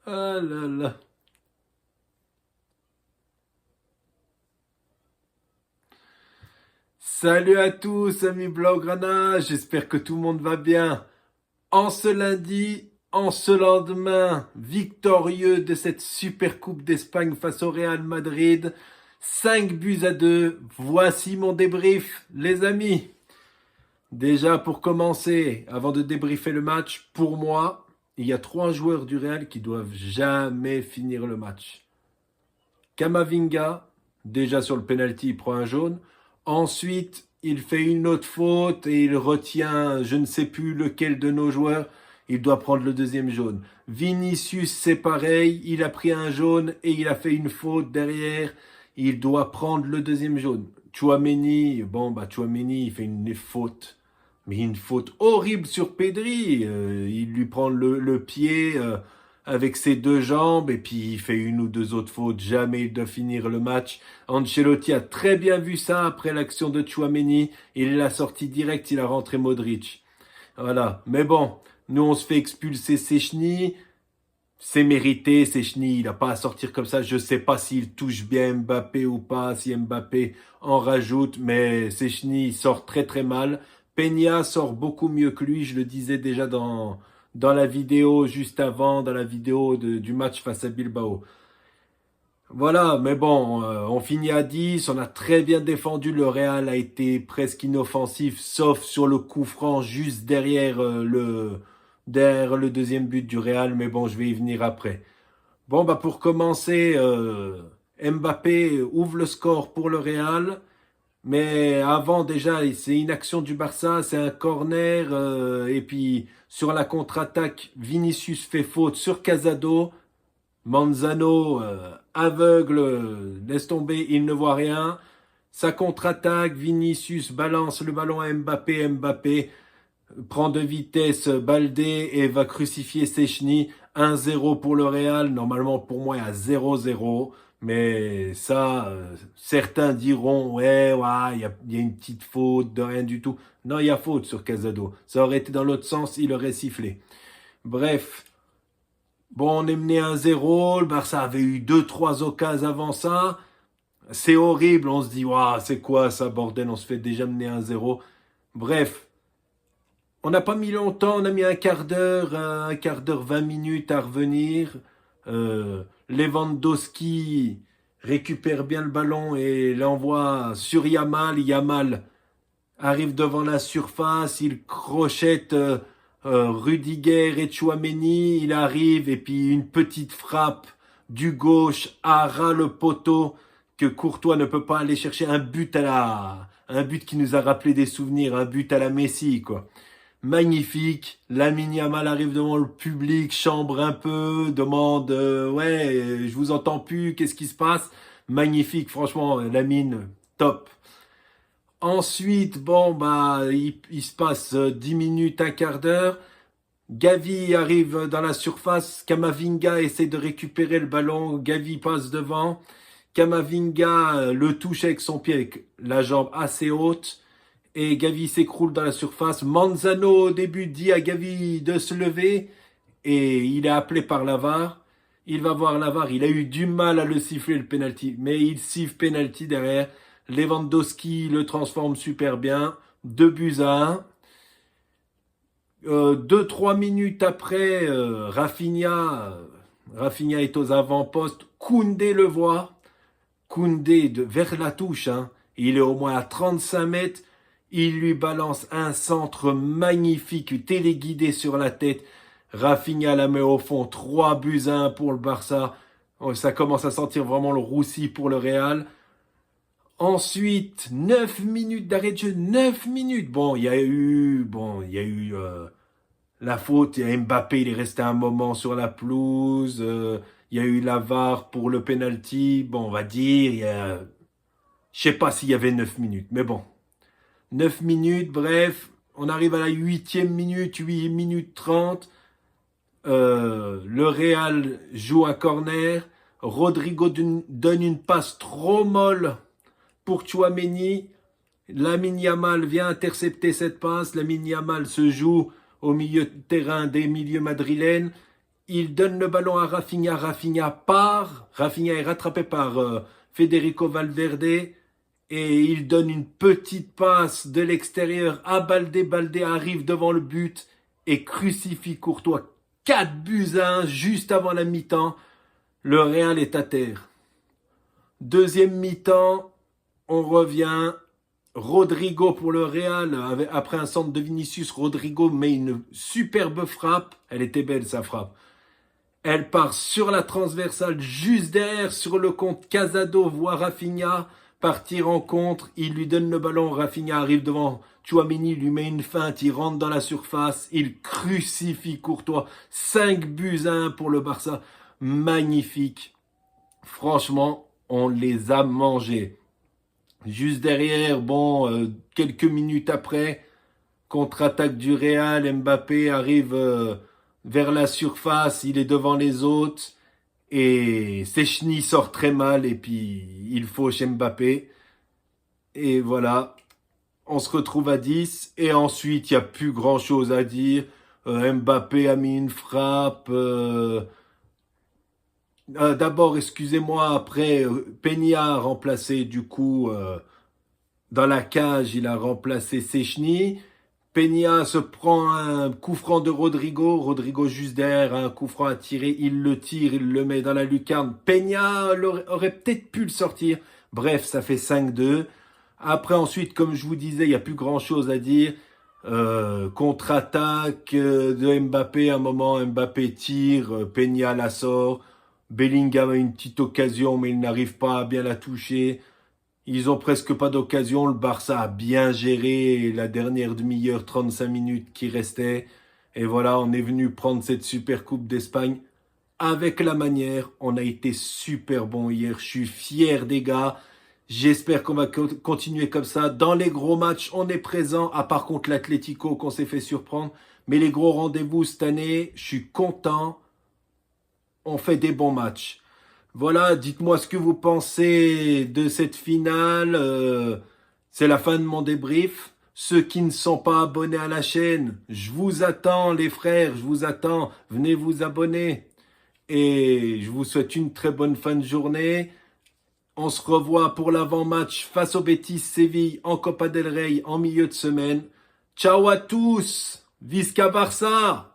Ah là là. Salut à tous, amis Blaugrana. J'espère que tout le monde va bien. En ce lundi, en ce lendemain victorieux de cette super coupe d'Espagne face au Real Madrid. 5 buts à 2. Voici mon débrief, les amis. Déjà, pour commencer, avant de débriefer le match, pour moi, il y a 3 joueurs du Real qui doivent jamais finir le match. Camavinga, déjà sur le penalty, il prend un jaune. Ensuite, il fait une autre faute et il retient je ne sais plus lequel de nos joueurs. Il doit prendre le deuxième jaune. Vinicius, c'est pareil. Il a pris un jaune et il a fait une faute derrière. Il doit prendre le deuxième jaune. Tchouaméni, Tchouaméni, il fait une faute. Mais une faute horrible sur Pedri. Il lui prend le pied. Avec ses 2 jambes et puis il fait une ou deux autres fautes. Jamais il doit finir le match. Ancelotti a très bien vu ça après l'action de Tchouaméni. Il l'a sorti direct, il a rentré Modric. Voilà. Mais bon, nous on se fait expulser Sechny. C'est mérité, Sechny, il n'a pas à sortir comme ça. Je sais pas s'il touche bien Mbappé ou pas, si Mbappé en rajoute, mais Sechny sort très très mal. Peña sort beaucoup mieux que lui, je le disais déjà dans la vidéo juste avant, dans la vidéo du match face à Bilbao. Voilà, mais bon, on finit à 10, on a très bien défendu, le Real a été presque inoffensif, sauf sur le coup franc juste derrière le deuxième but du Real, mais bon, je vais y venir après. Bon, bah pour commencer, Mbappé ouvre le score pour le Real. Mais avant déjà, c'est une action du Barça, c'est un corner et puis sur la contre-attaque, Vinicius fait faute sur Casado, Manzano aveugle, laisse tomber, il ne voit rien. Sa contre-attaque, Vinicius balance le ballon à Mbappé, Mbappé prend de vitesse Baldé et va crucifier Sechny. 1-0 pour le Real. Normalement, pour moi, il y a 0-0. Mais ça, certains diront, ouais, il y a une petite faute de rien du tout. Non, il y a faute sur Casado. Ça aurait été dans l'autre sens, il aurait sifflé. Bref, bon, on est mené 1-0. Le Barça avait eu 2-3 occasions avant ça. C'est horrible. On se dit, waouh, c'est quoi ça, bordel? On se fait déjà mener 1-0. Bref, on n'a pas mis longtemps, on a mis un quart d'heure, 20 minutes à revenir. Lewandowski récupère bien le ballon et l'envoie sur Yamal. Yamal arrive devant la surface, il crochette Rudiger et Tchouaméni. Il arrive et puis une petite frappe du gauche à ras le poteau que Courtois ne peut pas aller chercher. Un but qui nous a rappelé des souvenirs, un but à la Messi, quoi. Magnifique. Lamine Yamal arrive devant le public, chambre un peu, demande ouais, je vous entends plus, qu'est-ce qui se passe? Magnifique, franchement, Lamine, top. Ensuite, bon, bah, il se passe 10 minutes, un quart d'heure. Gavi arrive dans la surface. Camavinga essaie de récupérer le ballon. Gavi passe devant. Camavinga le touche avec son pied, avec la jambe assez haute. Et Gavi s'écroule dans la surface. Manzano, au début, dit à Gavi de se lever. Et il est appelé par la VAR. Il va voir la VAR. Il a eu du mal à le siffler, le penalty. Mais il siffle penalty derrière. Lewandowski le transforme super bien. 2 buts à 1. 2-3 minutes après, Rafinha est aux avant-postes. Koundé le voit. Koundé vers la touche. Hein. Il est au moins à 35 mètres. Il lui balance un centre magnifique, téléguidé sur la tête. Rafinha la met au fond. 3 buts à 1 pour le Barça. Oh, ça commence à sentir vraiment le roussi pour le Real. Ensuite, 9 minutes d'arrêt de jeu. 9 minutes. Bon, il y a eu la faute. Il y a Mbappé, il est resté un moment sur la pelouse. Il y a eu la VAR pour le penalty. Bon, on va dire, je sais pas s'il y avait 9 minutes, mais bon. 9 minutes, bref, on arrive à la 8e minute, 8 minutes 30. Le Real joue un corner. Rodrigo donne une passe trop molle pour Tchouaméni. Lamine Yamal vient intercepter cette passe. Lamine Yamal se joue au milieu de terrain des milieux madrilènes. Il donne le ballon à Rafinha. Rafinha part. Rafinha est rattrapé par Federico Valverde. Et il donne une petite passe de l'extérieur à Baldé. Baldé arrive devant le but et crucifie Courtois. 4-1 juste avant la mi-temps. Le Real est à terre. Deuxième mi-temps, on revient. Rodrigo pour le Real. Après un centre de Vinicius, Rodrigo met une superbe frappe. Elle était belle sa frappe. Elle part sur la transversale, juste derrière, sur le compte Casado, voit Rafinha partir en contre. Il lui donne le ballon. Rafinha arrive devant Tchouaméni, lui met une feinte. Il rentre dans la surface. Il crucifie Courtois. 5-1 pour le Barça. Magnifique. Franchement, on les a mangés. Juste derrière, quelques minutes après, contre-attaque du Real, Mbappé arrive vers la surface, il est devant les autres et Szczęsny sort très mal et puis il fauche Mbappé. Et voilà, on se retrouve à 10 et ensuite il n'y a plus grand chose à dire. Mbappé a mis une frappe. D'abord, excusez-moi, après Peña a remplacé du coup dans la cage, il a remplacé Szczęsny. Peña se prend un coup franc de Rodrigo. Rodrigo juste derrière, un coup franc à tirer. Il le tire, il le met dans la lucarne. Peña aurait peut-être pu le sortir. Bref, ça fait 5-2. Après, ensuite, comme je vous disais, il n'y a plus grand-chose à dire. Contre-attaque de Mbappé. À un moment, Mbappé tire. Peña la sort. Bellingham a une petite occasion, mais il n'arrive pas à bien la toucher. Ils ont presque pas d'occasion. Le Barça a bien géré la dernière demi-heure, 35 minutes qui restaient. Et voilà, on est venu prendre cette super coupe d'Espagne avec la manière. On a été super bon hier. Je suis fier des gars. J'espère qu'on va continuer comme ça. Dans les gros matchs, on est présent. À part contre l'Atlético qu'on s'est fait surprendre. Mais les gros rendez-vous cette année, je suis content. On fait des bons matchs. Voilà, dites-moi ce que vous pensez de cette finale. C'est la fin de mon débrief. Ceux qui ne sont pas abonnés à la chaîne, je vous attends les frères, je vous attends. Venez vous abonner. Et je vous souhaite une très bonne fin de journée. On se revoit pour l'avant-match face au Betis Séville en Copa del Rey en milieu de semaine. Ciao à tous. Visca Barça.